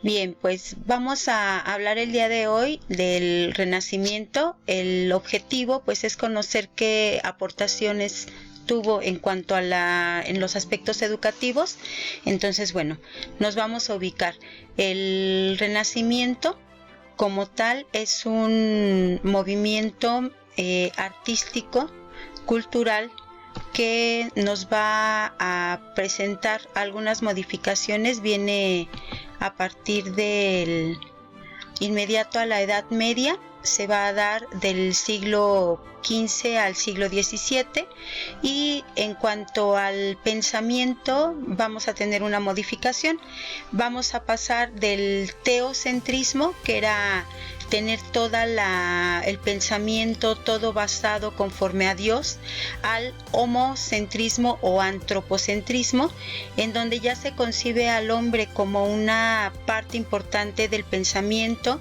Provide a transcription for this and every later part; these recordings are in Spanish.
Bien, pues vamos a hablar el día de hoy del Renacimiento. El objetivo pues es conocer qué aportaciones tuvo en cuanto a en los aspectos educativos. Entonces, bueno, nos vamos a ubicar. El Renacimiento como tal es un movimiento artístico, cultural, que nos va a presentar algunas modificaciones. Viene a partir del inmediato a la Edad Media, se va a dar del siglo XV al siglo XVII, y en cuanto al pensamiento vamos a tener una modificación. Vamos a pasar del teocentrismo, que era tener el pensamiento todo basado conforme a Dios, al homocentrismo o antropocentrismo, en donde ya se concibe al hombre como una parte importante del pensamiento.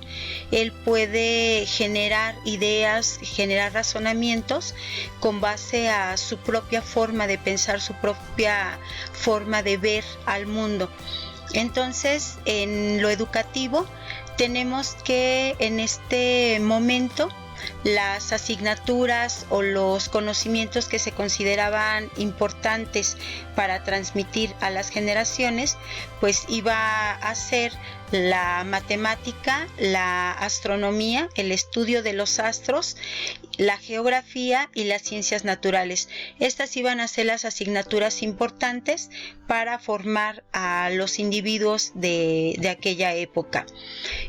Él puede generar ideas, generar razonamientos con base a su propia forma de pensar, su propia forma de ver al mundo. Entonces, en lo educativo, tenemos que en este momento las asignaturas o los conocimientos que se consideraban importantes para transmitir a las generaciones, pues iba a ser la matemática, la astronomía, el estudio de los astros, la geografía y las ciencias naturales. Estas iban a ser las asignaturas importantes para formar a los individuos de aquella época.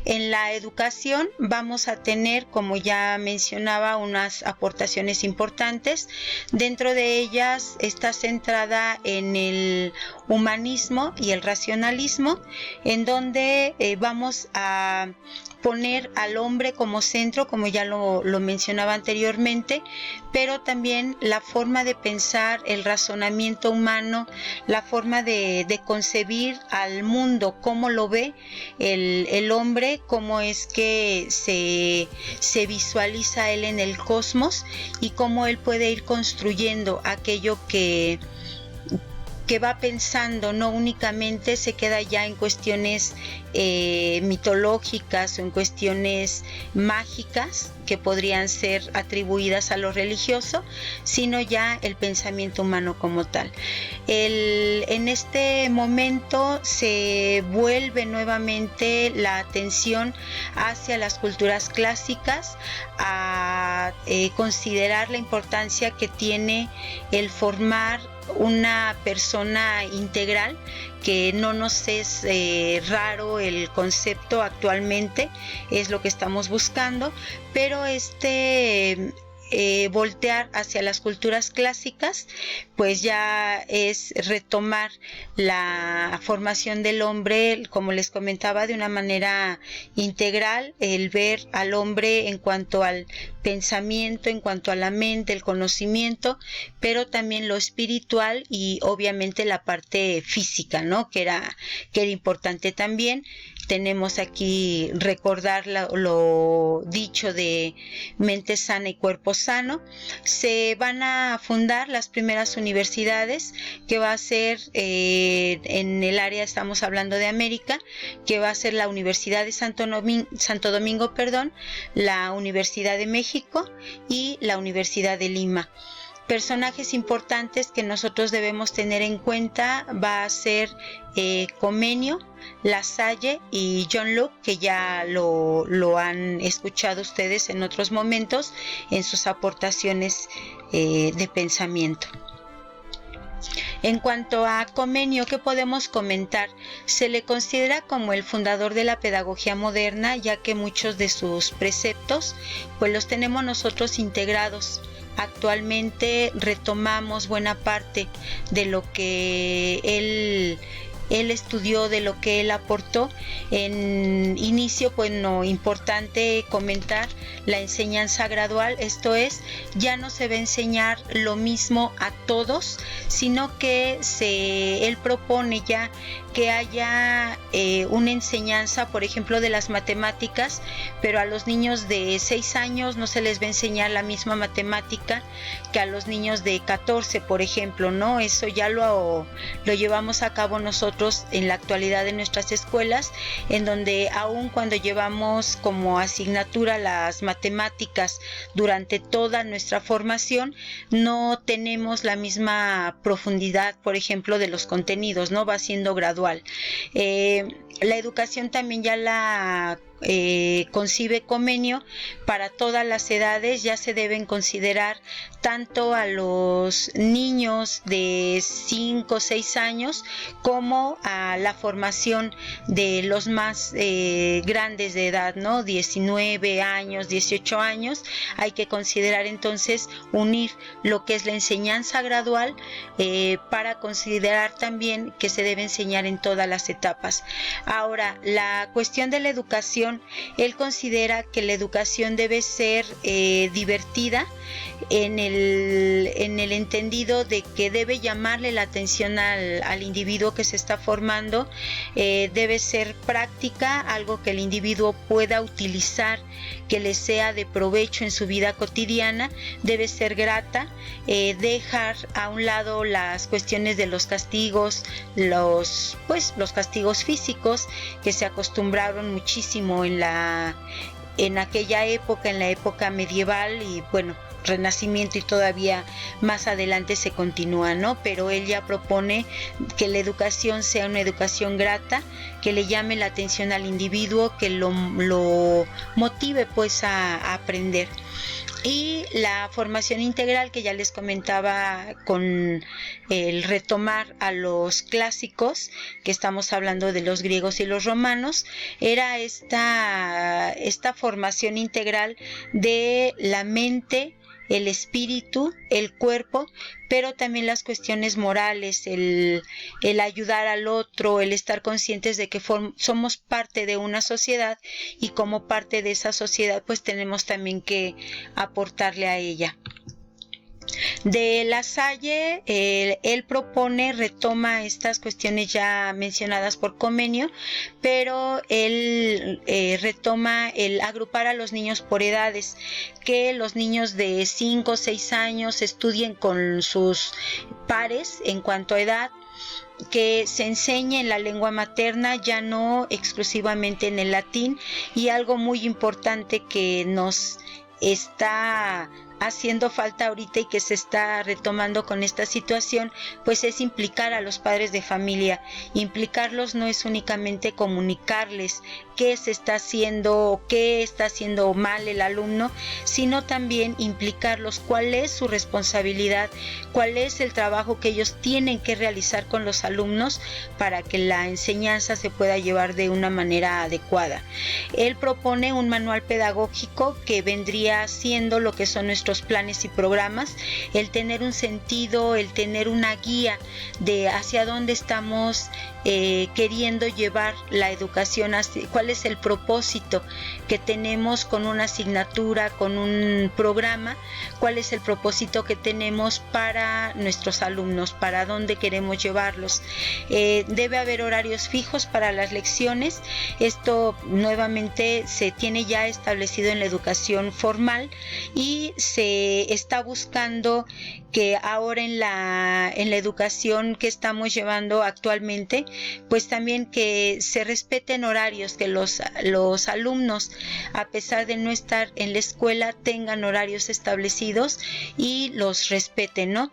En la educación vamos a tener, como ya mencionaba, unas aportaciones importantes. Dentro de ellas está centrada en el humanismo y el racionalismo, en donde vamos a poner al hombre como centro, como ya lo mencionaba anteriormente, pero también la forma de pensar, el razonamiento humano, la forma de concebir al mundo, cómo lo ve el hombre, cómo es que se visualiza él en el cosmos y cómo él puede ir construyendo aquello que va pensando. No únicamente se queda ya en cuestiones mitológicas o en cuestiones mágicas que podrían ser atribuidas a lo religioso, sino ya el pensamiento humano como tal. En este momento se vuelve nuevamente la atención hacia las culturas clásicas, a considerar la importancia que tiene el formar una persona integral, que no nos es raro el concepto actualmente, es lo que estamos buscando, pero voltear hacia las culturas clásicas pues ya es retomar la formación del hombre, como les comentaba, de una manera integral, el ver al hombre en cuanto al pensamiento, en cuanto a la mente, el conocimiento, pero también lo espiritual y obviamente la parte física, ¿no? que era importante también. Tenemos aquí recordar lo dicho de mente sana y cuerpo sano. Se van a fundar las primeras universidades, que va a ser en el área, estamos hablando de América, que va a ser la Universidad de Santo Domingo, la Universidad de México y la Universidad de Lima. Personajes importantes que nosotros debemos tener en cuenta va a ser Comenio, La Salle y John Locke, que ya lo han escuchado ustedes en otros momentos en sus aportaciones de pensamiento. En cuanto a Comenio, ¿qué podemos comentar? Se le considera como el fundador de la pedagogía moderna, ya que muchos de sus preceptos pues los tenemos nosotros integrados. Actualmente retomamos buena parte de lo que él estudió, de lo que él aportó. En inicio, pues no, importante comentar la enseñanza gradual, esto es, ya no se va a enseñar lo mismo a todos, sino que él propone ya que haya una enseñanza, por ejemplo, de las matemáticas, pero a los niños de 6 años no se les va a enseñar la misma matemática que a los niños de 14, por ejemplo, ¿no? Eso ya lo llevamos a cabo nosotros en la actualidad en nuestras escuelas, en donde aun cuando llevamos como asignatura las matemáticas durante toda nuestra formación, no tenemos la misma profundidad, por ejemplo, de los contenidos, ¿no? Va siendo gradual. La educación también ya la concibe Comenio para todas las edades. Ya se deben considerar tanto a los niños de 5 o 6 años como a la formación de los más grandes de edad, ¿no? 19 años, 18 años. Hay que considerar entonces unir lo que es la enseñanza gradual para considerar también que se debe enseñar en todas las etapas. Ahora, la cuestión de la educación, él considera que la educación debe ser divertida en el entendido de que debe llamarle la atención al individuo que se está formando, debe ser práctica, algo que el individuo pueda utilizar, que le sea de provecho en su vida cotidiana, debe ser grata, dejar a un lado las cuestiones de los castigos, los castigos físicos que se acostumbraron muchísimo en aquella época, en la época medieval y bueno, Renacimiento y todavía más adelante se continúa, ¿no? Pero él ya propone que la educación sea una educación grata, que le llame la atención al individuo, que lo motive pues a aprender. Y la formación integral que ya les comentaba con el retomar a los clásicos, que estamos hablando de los griegos y los romanos, era esta formación integral de la mente, el espíritu, el cuerpo, pero también las cuestiones morales, el ayudar al otro, el estar conscientes de que somos parte de una sociedad y como parte de esa sociedad pues tenemos también que aportarle a ella. De La Salle, él retoma estas cuestiones ya mencionadas por Comenio, pero él retoma el agrupar a los niños por edades, que los niños de 5 o 6 años estudien con sus pares en cuanto a edad, que se enseñe en la lengua materna, ya no exclusivamente en el latín, y algo muy importante que nos está haciendo falta ahorita y que se está retomando con esta situación, pues es implicar a los padres de familia. Implicarlos no es únicamente comunicarles qué se está haciendo o qué está haciendo mal el alumno, sino también implicarlos cuál es su responsabilidad, cuál es el trabajo que ellos tienen que realizar con los alumnos para que la enseñanza se pueda llevar de una manera adecuada. Él propone un manual pedagógico que vendría siendo lo que son nuestros planes y programas, el tener un sentido, el tener una guía de hacia dónde estamos queriendo llevar la educación, cuál es el propósito que tenemos con una asignatura, con un programa, cuál es el propósito que tenemos para nuestros alumnos, para dónde queremos llevarlos. Debe haber horarios fijos para las lecciones. Esto nuevamente se tiene ya establecido en la educación formal y se está buscando que ahora en la educación que estamos llevando actualmente, pues también que se respeten horarios, que los alumnos, a pesar de no estar en la escuela, tengan horarios establecidos y los respeten, ¿no?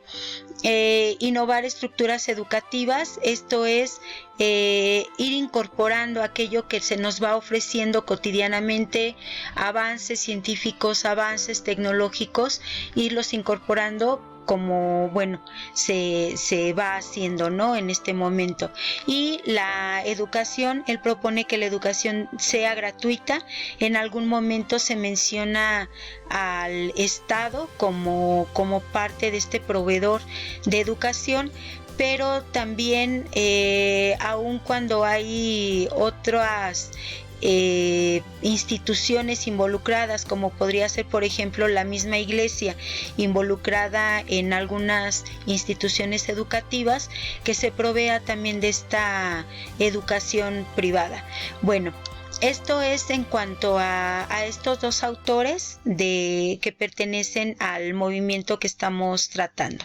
Innovar estructuras educativas, esto es ir incorporando aquello que se nos va ofreciendo cotidianamente, avances científicos, avances tecnológicos, irlos incorporando como se va haciendo, ¿no? En este momento. Y la educación, él propone que la educación sea gratuita. En algún momento se menciona al Estado como parte de este proveedor de educación, pero también aun cuando hay otras instituciones involucradas, como podría ser por ejemplo la misma iglesia involucrada en algunas instituciones educativas, que se provea también de esta educación privada. Bueno, esto es en cuanto a estos dos autores que pertenecen al movimiento que estamos tratando.